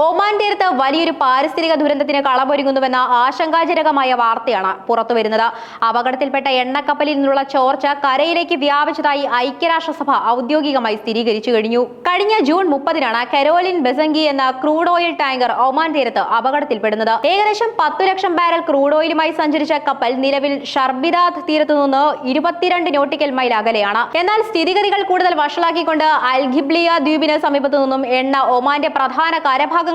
Oman തീരത്ത് വലിയൊരു പാരിസ്ഥിതിക ദുരന്തത്തിന് കളമൊരുങ്ങുന്നുവെന്ന ആശങ്കാജനകമായ വാർത്തയാണ് പുറത്തുവരുന്നത്. അപകടത്തിൽപ്പെട്ട എണ്ണക്കപ്പലിൽ നിന്നുള്ള ചോർച്ച കരയിലേക്ക് വ്യാപിച്ചതായി ഐക്യരാഷ്ട്രസഭ ഔദ്യോഗികമായി സ്ഥിരീകരിച്ചു കഴിഞ്ഞു. കഴിഞ്ഞ ജൂൺ 30-നാണ് കരോലിൻ ബെസംഗി എന്ന ക്രൂഡ് ഓയിൽ ടാങ്കർ ഒമാൻ തീരത്ത് അപകടത്തിൽപ്പെടുന്നത്. ഏകദേശം 10 ലക്ഷം ബാരൽ ക്രൂഡ് ഓയിലുമായി സഞ്ചരിച്ച കപ്പൽ നിലവിൽ ഷർബിദാത്ത് തീരത്തുനിന്ന് 22 നോട്ടിക്കൽ മൈൽ അകലെയാണ്. എന്നാൽ സ്ഥിതിഗതികൾ കൂടുതൽ വഷളാക്കിക്കൊണ്ട് അൽഖിബ്ലിയ ദ്വീപിന് സമീപത്തു നിന്നും എണ്ണ ഒമാന്റെ പ്രധാന കരഭാഗങ്ങളിലേക്ക്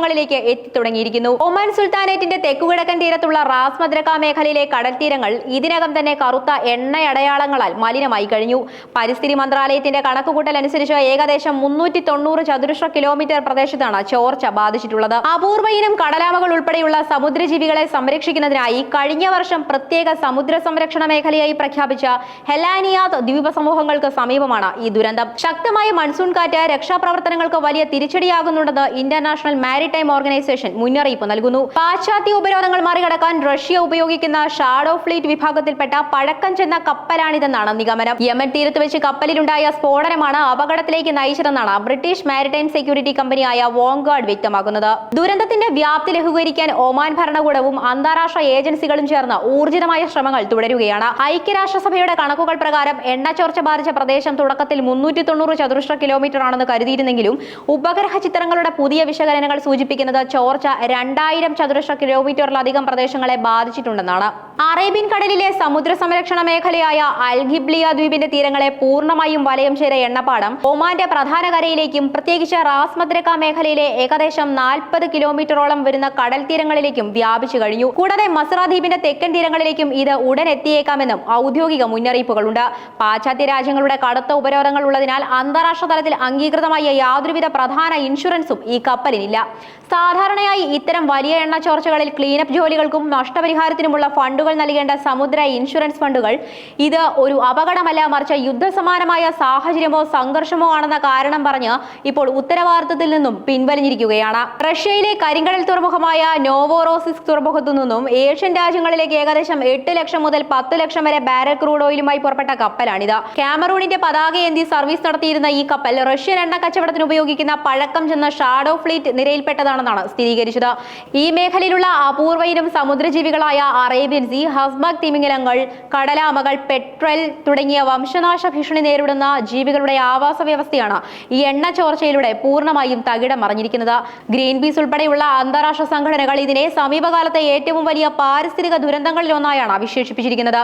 എത്തിത്തുടങ്ങിയിരിക്കുന്നു. ഒമാൻ സുൽത്താനേറ്റിന്റെ തെക്കുകിഴക്കൻ തീരത്തുള്ള റാസ് മദ്രക മേഖലയിലെ കടൽ തീരങ്ങൾ ഇതിനകം തന്നെ കറുത്ത എണ്ണയടയാളങ്ങളാൽ മലിനമായി കഴിഞ്ഞു. പരിസ്ഥിതി മന്ത്രാലയത്തിന്റെ കണക്കുകൂട്ടൽ അനുസരിച്ച് ഏകദേശം 390 ചതുരശ്ര കിലോമീറ്റർ പ്രദേശത്താണ് ചോർച്ച ബാധിച്ചിട്ടുള്ളത്. അപൂർവ ഇനം കടലാമകൾ ഉൾപ്പെടെയുള്ള സമുദ്രജീവികളെ സംരക്ഷിക്കുന്നതിനായി കഴിഞ്ഞ വർഷം പ്രത്യേക സമുദ്ര സംരക്ഷണ മേഖലയായി പ്രഖ്യാപിച്ച ഹെലാനിയാത്ത് ദ്വീപ സമൂഹങ്ങൾക്ക് സമീപമാണ് ഈ ദുരന്തം. ശക്തമായ മൺസൂൺ കാറ്റ് രക്ഷാപ്രവർത്തനങ്ങൾക്ക് വലിയ തിരിച്ചടിയാകുന്നുണ്ടെന്ന് ഇന്റർനാഷണൽ മാരിടൈം ഓർഗനൈസേഷൻ മുന്നറിയിപ്പ് നൽകുന്നു. പാശ്ചാത്യ ഉപരോധങ്ങൾ മറികടക്കാൻ റഷ്യ ഉപയോഗിക്കുന്ന ഷാഡോ ഫ്ലീറ്റ് വിഭാഗത്തിൽപ്പെട്ട പഴക്കം ചെന്ന കപ്പലാണിതെന്നാണ് നിഗമനം. യമൻ തീരത്ത് വെച്ച് കപ്പലിലുണ്ടായ സ്ഫോടനമാണ് അപകടത്തിലേക്ക് നയിച്ചതെന്നാണ് ബ്രിട്ടീഷ് മാരിടൈം സെക്യൂരിറ്റി കമ്പനിയായ വോങ്ഗാർഡ് വ്യക്തമാക്കുന്നത്. ദുരന്തത്തിന്റെ വ്യാപ്തി ലഘൂകരിക്കാൻ ഒമാൻ ഭരണകൂടവും അന്താരാഷ്ട്ര ഏജൻസികളും ചേർന്ന് ഊർജിതമായ ശ്രമങ്ങൾ തുടരുകയാണ്. ഐക്യരാഷ്ട്രസഭയുടെ കണക്കുകൾ പ്രകാരം എണ്ണച്ചോർച്ച ബാധിച്ച പ്രദേശം തുടക്കത്തിൽ 390 ചതുരശ്ര കിലോമീറ്റർ ആണെന്ന് കരുതിയിരുന്നെങ്കിലും ഉപഗ്രഹ ചിത്രങ്ങളുടെ പുതിയ വിശകലനങ്ങൾ സൂചിപ്പിക്കുന്നത് ചോർച്ച 2000 ചതുരശ്ര കിലോമീറ്ററിലധികം പ്രദേശങ്ങളെ ബാധിച്ചിട്ടുണ്ടെന്നാണ്. അറേബ്യൻ കടലിലെ സമുദ്ര സംരക്ഷണ മേഖലയായ അൽഖിബ്ലിയ ദ്വീപിന്റെ തീരങ്ങളെ പൂർണ്ണമായും വലയം ചെയ്ത എണ്ണപ്പാടം ഒമാന്റെ പ്രധാന കരയിലേക്കും പ്രത്യേകിച്ച് റാസ് മദ്രക മേഖലയിലെ ഏകദേശം 40 കിലോമീറ്ററോളം വരുന്ന കടൽ തീരങ്ങളിലേക്കും വ്യാപിച്ചു കഴിഞ്ഞു. കൂടാതെ മസ്ര ദ്വീപിന്റെ തെക്കൻ തീരങ്ങളിലേക്കും ഇത് ഉടൻ എത്തിയേക്കാമെന്നും ഔദ്യോഗിക മുന്നറിയിപ്പുകളുണ്ട്. പാശ്ചാത്യ രാജ്യങ്ങളുടെ കടുത്ത ഉപരോധങ്ങൾ ഉള്ളതിനാൽ അന്താരാഷ്ട്ര തലത്തിൽ അംഗീകൃതമായ യാതൊരുവിധ പ്രധാന ഇൻഷുറൻസും ഈ കപ്പലിനില്ല. സാധാരണയായി ഇത്തരം വലിയ എണ്ണ ചോർച്ചകളിൽ ക്ലീനപ്പ് ജോലികൾക്കും നഷ്ടപരിഹാരത്തിനുമുള്ള ഫണ്ടുകൾ നൽകേണ്ട സമുദ്ര ഇൻഷുറൻസ് ഫണ്ടുകൾ ഇത് ഒരു അപകടമല്ല, മറിച്ച് യുദ്ധസമാനമായ സാഹചര്യമോ സംഘർഷമോ ആണെന്ന കാരണം പറഞ്ഞ് ഇപ്പോൾ ഉത്തരവാദിത്തത്തിൽ നിന്നും പിൻവലിഞ്ഞിരിക്കുകയാണ്. റഷ്യയിലെ കരിങ്കടൽ തുറമുഖമായ നോവോറോസിസ്ക് തുറമുഖത്തു നിന്നും ഏഷ്യൻ രാജ്യങ്ങളിലേക്ക് ഏകദേശം 8 ലക്ഷം മുതൽ 10 ലക്ഷം വരെ ബാരൽ ക്രൂഡ് ഓയിലുമായി പുറപ്പെട്ട കപ്പലാണിത്. കാമറൂണിന്റെ പതാകയേന്തി സർവീസ് നടത്തിയിരുന്ന ഈ കപ്പൽ റഷ്യൻ എണ്ണ കച്ചവടത്തിന് ഉപയോഗിക്കുന്ന പഴക്കം ചെന്ന ഷാഡോ ഫ്ലീറ്റ് നിരയിൽപ്പെട്ടതാണെന്നാണ് സ്ഥിരീകരിച്ചത്. ഈ മേഖലയിലുള്ള അപൂർവ ഇനം സമുദ്രജീവികളായ അറേബ്യൻ സീ ഹസ്ബാക് തിമിംഗലങ്ങൾ, കടലാമകൾ, പെട്രൽ തുടങ്ങിയ വംശനാശ ഭീഷണി നേരിടുന്ന ജീവികളുടെ ആവാസ വ്യവസ്ഥയാണ് ഈ എണ്ണ ചോർച്ചയിലൂടെ പൂർണ്ണമായും തകിടം മറിഞ്ഞിരിക്കുന്നത്. ഗ്രീൻ പീസ് ഉൾപ്പെടെയുള്ള അന്താരാഷ്ട്ര സംഘടനകൾ ഇതിനെ സമീപകാലത്തെ ഏറ്റവും വലിയ പാരിസ്ഥിതിക ദുരന്തങ്ങളിൽ ഒന്നായാണ് വിശേഷിപ്പിച്ചിരിക്കുന്നത്.